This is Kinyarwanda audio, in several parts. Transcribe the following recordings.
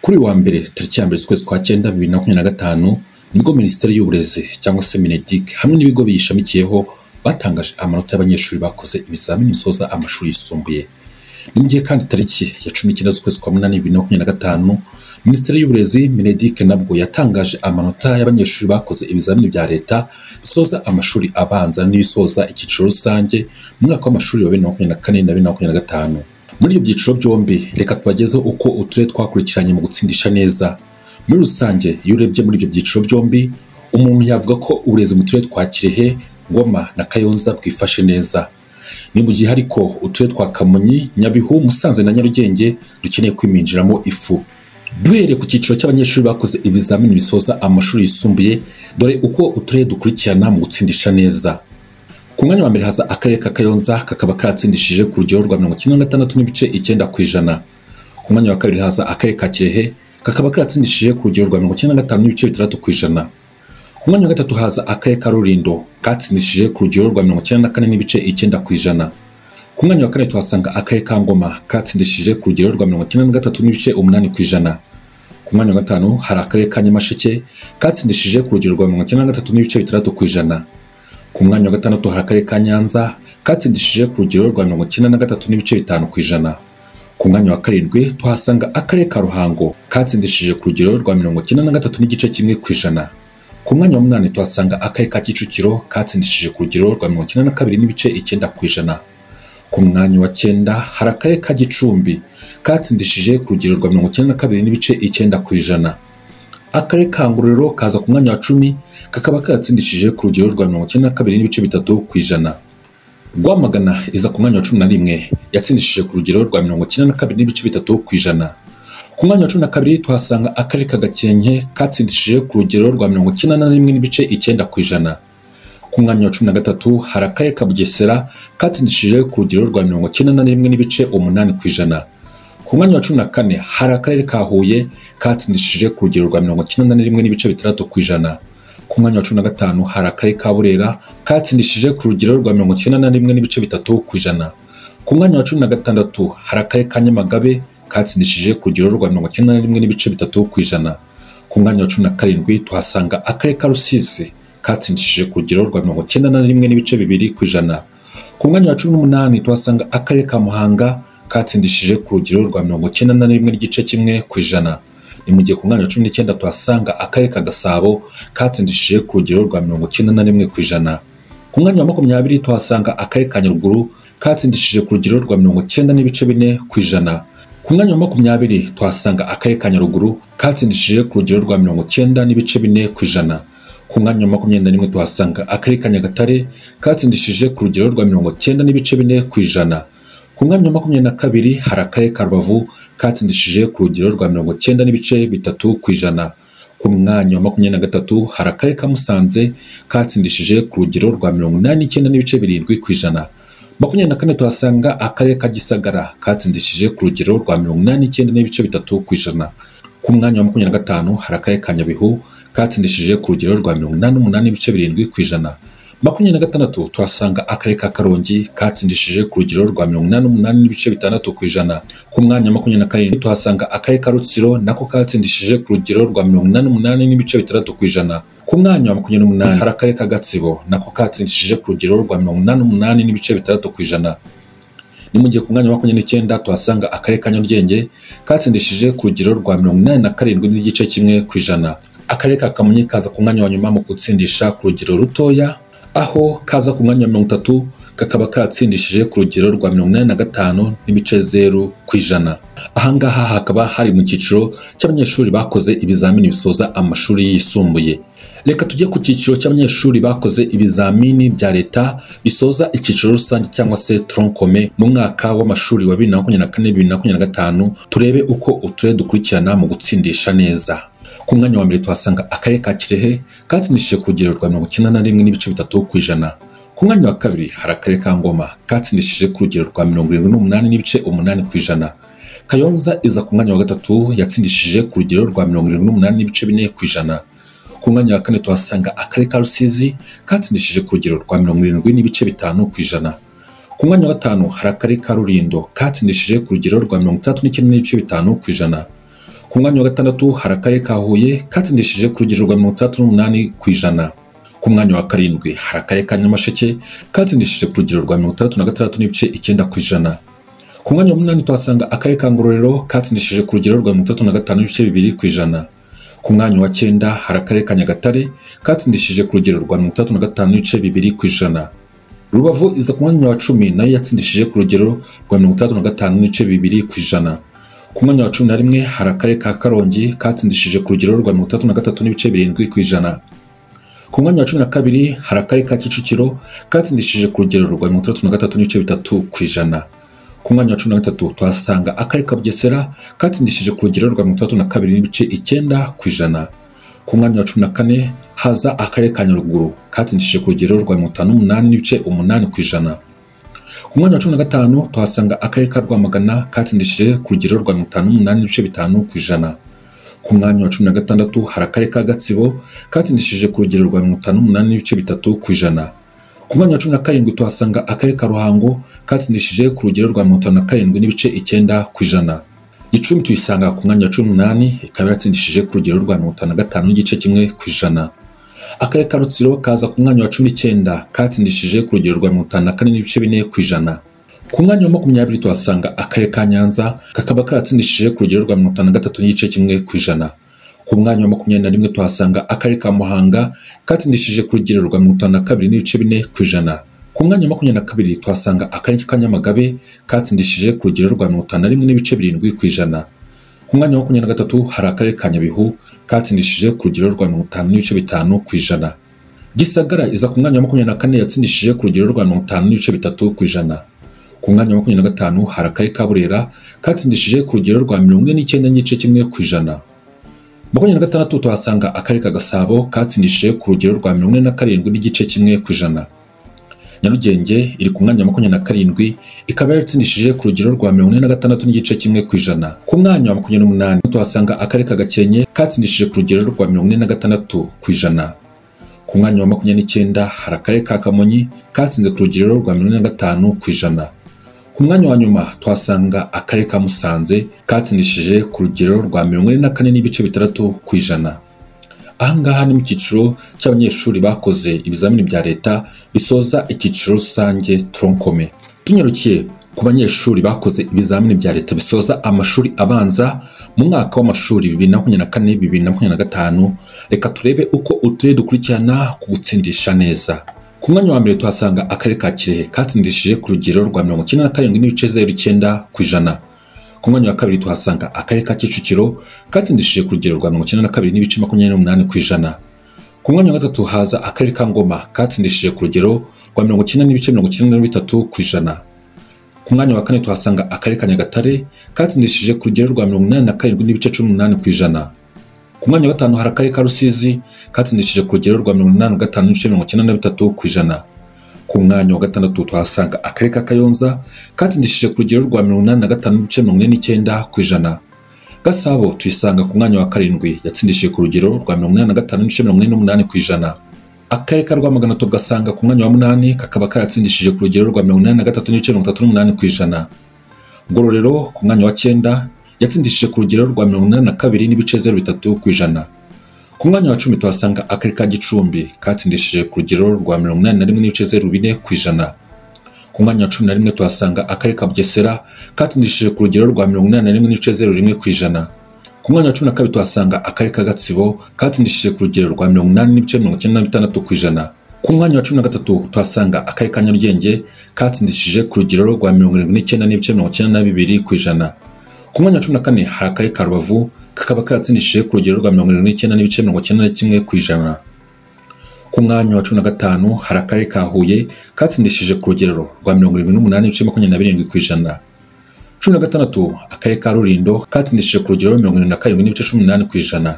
Kuri wa mbere tariki ya mbere z'ukwezi kwa cyenda 2025 nibwo Minisiteri y'Uburezi cyangwa se Mineduc hamwe n'ibigo biyishamikiyeho batangaje amanota y'abanyeshuri bakoze ibizamini bisoza amashuri yisumbuye. Ni mu gihe kandi tariki ya 19 z'ukwezi kwa munani 2025 Minisiteri y'Uburezi Mineduc nabwo yatangaje amanota y'abanyeshuri bakoze ibizamini bya leta bisoza amashuri abanza n'ibisoza icyiciro rusange mu mwaka w'amashuri wa 2024 na 2025. Muri ibyo byiciro byombi reka tubagezeho uko uturere twakurikiranye mu gutsindisha neza. Muri rusange iyo urebye muri ibyo byiciro byombi umuntu yavuga ko uburezi mu turere twa Kirehe, Ngoma na Kayonza bwifashe neza. Ni mu gihe ariko uturere twa Kamonyi, Nyabihu, Musanze na Nyarugenge dukeneye kwiminjiramo ifu. Duhereye ku cyiciro cy'abanyeshuri bakoze ibizamini bisoza amashuri yisumbuye, dore uko uturere dukurikirana mu gutsindisha neza. Ku mwanya wa mbere haza akarere ka Kayonza kakaba karatsindishije ku rugero rwa 96.9%. Ku mwanya wa kabiri haza akarere ka Kirehe kakaba karatsindishije ku rugero rwa 95.6%. Ku mwanya wa gatatu haza akarere ka Rulindo katsindishije ku rugero rwa 94.9%. Ku mwanya wa kane tuhasanga akarere ka Ngoma katsindishije ku rugero rwa 93.8%. Ku mwanya wa gatanu hari akarere ka Nyamasheke katsindishije ku rugero rwa 93.6%. Ku mwanya wa gatandatu hari akarere ka Nyanza katsindishije ku rugero rwa 93.5%. Ku mwanya wa karindwi tuhasanga akarere ka Ruhango katsindishije ku rugero rwa 93.1%. Ku mwanya wa munani tuhasanga akarere ka Kicukiro katsindishije ku rugero rwa 92.9%. Ku mwanya wa cyenda hari akarere ka Gicumbi katsindishije ku rugero rwa 92.9%. Akarere ka Ngororero kaza ku mwanya wa 10 kakaba karatsindishije ku rugero rwa 92.3%. Rwamagana iza ku mwanya wa 11 yatsindishije ku rugero rwa 92.3%. Ku mwanya wa 12 tuhasanga akarere ka Gakenke katsindishije ku rugero rwa 91.9%. Ku mwanya wa 13 hari akarere ka Bugesera katsindishije ku rugero rwa 91.8%. Ku mwanya wa 14 hari akarere ka Huye katsindishije ku rugero rwa 91.6%. Ku mwanya wa 15 hari akarere ka Burera katsindishije ku rugero rwa 91.3%. Ku mwanya wa 16 hari akarere ka Nyamagabe katsindishije ku rugero rwa 91.3%. Ku mwanya wa 17 tuhasanga akarere ka Rusizi katsindishije ku rugero rwa 91.2%. Ku mwanya wa 18 tuhasanga akarere ka Muhanga katsindishije ku rugero rwa 91.1%. Ni mu gihe ku mwanya wa 19 tuhasanga akarere ka Gasabo katsindishije ku rugero rwa 91%. Ku mwanya wa 20 tuhasanga akarere ka Nyaruguru katsindishije ku rugero rwa 90.4%. Ku mwanya wa 20 tuhasanga akarere ka Nyaruguru katsindishije ku rugero rwa 90.4%. Ku mwanya wa 21 tuhasanga akarere ka Nyagatare katsindishije ku rugero rwa 90.4%. Ku mwanya wa 22 hari akarere ka Rubavu katsindishije ku rugero rwa 90.3%. Ku mwanya wa 23 hari akarere ka Musanze katsindishije ku rugero rwa 89.7%. 24 tuhasanga akarere ka Gisagara katsindishije ku rugero rwa 89.3%. Ku mwanya wa 25 hari akarere ka Nyabihu katsindishije ku rugero rwa 88.7%. 26 tuhasanga akarere ka Karongi katsindishije ku rugero rwa 88.6%. Ku mwanya wa 27 tuhasanga akarere ka Rutsiro nako katsindishije ku rugero rwa 88.6%. Ku mwanya wa 28 hari akarere ka Gatsibo nako katsindishije ku rugero rwa 88.6%. Ni mu gihe ku mwanya wa 29 tuhasanga akarere ka Nyarugenge katsindishije ku rugero rwa 87.1%. Akarere ka Kamonyi kaza ku mwanya wa nyuma mu gutsindisha ku rugero rutoya, aho kaza ku mwanya wa 30 kakaba karatsindishije ku rugero rwa 85.0%. Ahangaha hakaba hari mu cyiciro cy'abanyeshuri bakoze ibizamini bisoza amashuri yisumbuye. Reka tujye ku cyiciro cy'abanyeshuri bakoze ibizamini bya leta bisoza icyiciro rusange cyangwa se tronc commun mu mwaka w'amashuri wa 2024-2025, turebe uko uturere dukurikirana mu gutsindisha neza. Ku mwanya wa mbere tuhasanga akarere ka Kirehe katsindishije ku rugero rwa 91.3%. Ku mwanya wa kabiri hari akarere ka Ngoma katsindishije ku rugero rwa 78.8%. Kayonza iza ku mwanya wa gatatu yatsindishije ku rugero rwa 78.4%. Ku mwanya wa kane tuhasanga akarere ka Rusizi katsindishije ku rugero rwa 70.5%. Ku mwanya wa gatanu hari akarere ka Rulindo katsindishije ku rugero rwa 39.5%. Ku mwanya wa gatandatu hari akarere ka Huye katsindishije ku rugero rwa 68%. Ku mwanya wa karindwi hari akarere ka Nyamasheke katsindishije ku rugero rwa 66.9%. Ku mwanya wa munani tuhasanga akarere ka Ngororero katsindishije ku rugero rwa 35.2%. Ku mwanya wa 9 hari akarere ka Nyagatare katsindishije ku rugero rwa 35.2%. Rubavu iza ku mwanya wa 10 nayo yatsindishije ku rugero rwa 35.2%. Ku mwanya wa 11 hari akarere ka Karongi katsindishije ku rugero rwa 33.7%. Ku mwanya wa 12 hari akarere ka Kicukiro katsindishije ku rugero rwa 33.3%. Ku mwanya wa 13 tuhasanga akarere ka Bugesera katsindishije ku rugero rwa 32.9%. Ku mwanya wa 14 haza akarere ka Nyaruguru katsindishije ku rugero rwa 58.8%. Ku mwanya wa 15 tuhasanga akarere ka Rwamagana katsindishije ku rugero rwa 58.5%. Ku mwanya wa 16 hari akarere ka Gatsibo katsindishije ku rugero rwa 58.3%. Ku mwanya wa 17 tuhasanga akarere ka Ruhango katsindishije ku rugero rwa 57.9%. Gicumbi tuyisanga ku mwanya wa 18 ikaba yatsindishije ku rugero rwa 55.1%. Akarere ka Rutsiro kaza ku mwanya wa 19 katsindishije ku rugero rwa 54.4%. Ku mwanya wa 20 tuhasanga akarere ka Nyanza kakaba karatsindishije ku rugero rwa 53.1%. Ku mwanya wa 21 tuhasanga akarere ka Muhanga katsindishije ku rugero rwa 52.4%. Ku mwanya wa 22 tuhasanga akarere ka Nyamagabe katsindishije ku rugero rwa 51.7%. Ku mwanya wa 23 hari akarere ka Nyabihu katsindishije ku rugero rwa 55.5%. Gisagara iza ku mwanya wa 24 yatsindishije ku rugero rwa 55.3%. Ku mwanya wa 25 hari akarere ka Burera katsindishije ku rugero rwa 49.1%. Mu 26 tuhasanga akarere ka Gasabo katsindishije ku rugero rwa 47.1%. Nyarugenge iri ku mwanya wa 27 ikaba yatsindishije ku rugero rwa 46.1%. Ku mwanya wa 28 tuhasanga akarere ka Gakenke katsindishije ku rugero rwa 46%. Ku mwanya wa 29 hari akarere ka Kamonyi katsinze ku rugero rwa 45%. Ku mwanya wa nyuma tuhasanga akarere ka Musanze katsindishije ku rugero rwa 44.6%. Ahangaha ni mu cyiciro cy'abanyeshuri bakoze ibizamini bya leta bisoza icyiciro rusange tronkome. Tunyarukiye ku banyeshuri bakoze ibizamini bya leta bisoza amashuri abanza mu mwaka w'amashuri 2024-2025, reka turebe uko uturere dukurikirana ku gutsindisha neza. Ku mwanya wa mbere tuhasanga akarere ka Kirehe katsindishije ku rugero rwa 97.09%. Ku mwanya wa kabiri tuhasanga akarere ka Kicukiro katsindishije ku rugero rwa 92.28%. Ku mwanya wa gatatu haza akarere ka Ngoma katsindishije ku rugero rwa 90.93%. Ku mwanya wa kane tuhasanga akarere ka Nyagatare katsindishije ku rugero rwa 87.18%. Ku mwanya wa gatanu hari akarere ka Rusizi katsindishije ku rugero rwa 85.93%. Ku mwanya wa gatandatu tuhasanga akarere ka Kayonza katsindishije ku rugero rwa 85.49%. Gasabo tuyisanga ku mwanya wa karindwi yatsindishije ku rugero rwa 85.48%. Akarere ka Rwamagana tugasanga ku mwanya wa 8 kakaba karatsindishije ku rugero rwa 83.38%. Ngororero ku mwanya wa 9 yatsindishije ku rugero rwa 82.03%. Ku mwanya wa 10 tuhasanga akarere ka Gicumbi katsindishije ku rugero rwa 81.04%. Ku mwanya wa 11 tuhasanga akarere ka Bugesera katsindishije ku rugero rwa 81.01%. Ku mwanya wa 12 tuhasanga akarere ka Gatsibo katsindishije ku rugero rwa 80.96%. Ku mwanya wa 13 tuhasanga akarere ka Nyarugenge katsindishije ku rugero rwa 79.92%. Ku mwanya wa 14 hari akarere ka Rubavu kakaba katsindishije ku rugero rwa 79.91%. Ku mwanya wa 15 hari akarere ka Huye katsindishije ku rugero rwa 78.27%. 16 akarere ka Rulindo katsindishije ku rugero rwa 77.18%.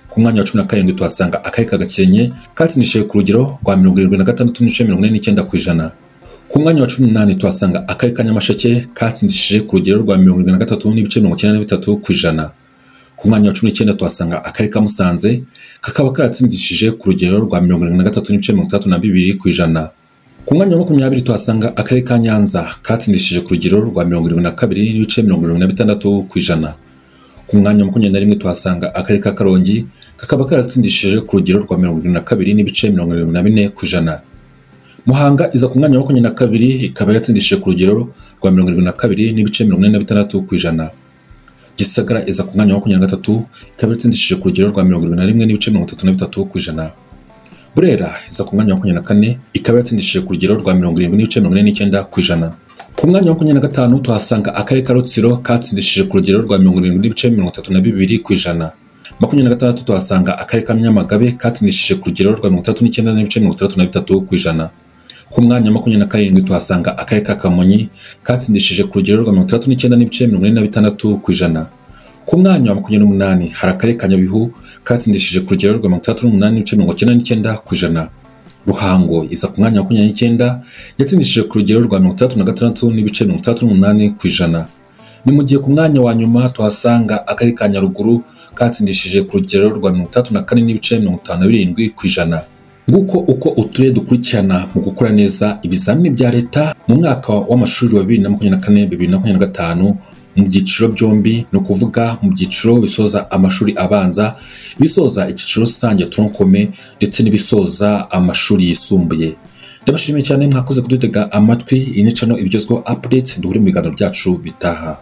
Ku mwanya wa 17 tuhasanga akarere ka Gakenke katsindishije ku rugero rwa 76.49%. Ku mwanya wa 18 tuhasanga akarere ka Nyamasheke katsindishije ku rugero rwa 73.93%. Ku mwanya wa 19 tuhasanga akarere ka Musanze kakaba karatsindishije ku rugero rwa 73.32%. Ku mwanya wa 20 tuhasanga akarere ka Nyanza katsindishije ku rugero rwa 72.76%. Ku mwanya wa 21 tuhasanga akarere ka Karongi kakaba karatsindishije ku rugero rwa 72.74 ku ijana. Muhanga iza ku mwanya wa 22 ikaba yaratsindishije ku rugero rwa 72.46 ku ijana. Gisagara iza ku mwanya wa 23 ikaba yaratsindishije ku rugero rwa 71.33 ku ijana. Burera iza ku mwanya wa 24 ikaba yaratsindishije ku rugero rwa 70.49 ku ijana. Ku mwanya wa 25 tuhasanga akarere ka Rutsiro katsindishije ku rugero rwa 70.32 ku ijana. 26 tuhasanga akarere ka Nyamagabe katsindishije ku rugero rwa 39.33 ku ijana. Ku mwanya wa 27 tuhasanga akarere ka Kamonyi katsindishije ku rugero rwa 39.46 ku ijana. Ku mwanya wa 28 hari akarere ka Nyabihu katsindishije ku rugero rwa 38.99 ku ijana. Ruhango iza ku mwanya wa 29 yatsindishije ku rugero rwa 36.38 ku ijana. Ni mu gihe ku mwanya wa nyuma tuhasanga akarere ka Nyaruguru katsindishije ku rugero rwa 34.57 ku ijana. Nguko uko uturere dukurikirana mu gukora neza ibizamini bya leta mu mwaka w'amashuri wa 2024-2025 mu byiciro byombi, ni ukuvuga mu byiciro bisoza amashuri abanza, bisoza icyiciro rusange tronkome ndetse n'ibisoza amashuri yisumbuye. Ndabashimiye cyane mwakoze kudutega amatwi. Iyi ni channel ibigezweho update duhure mu biganiro byacu bitaha.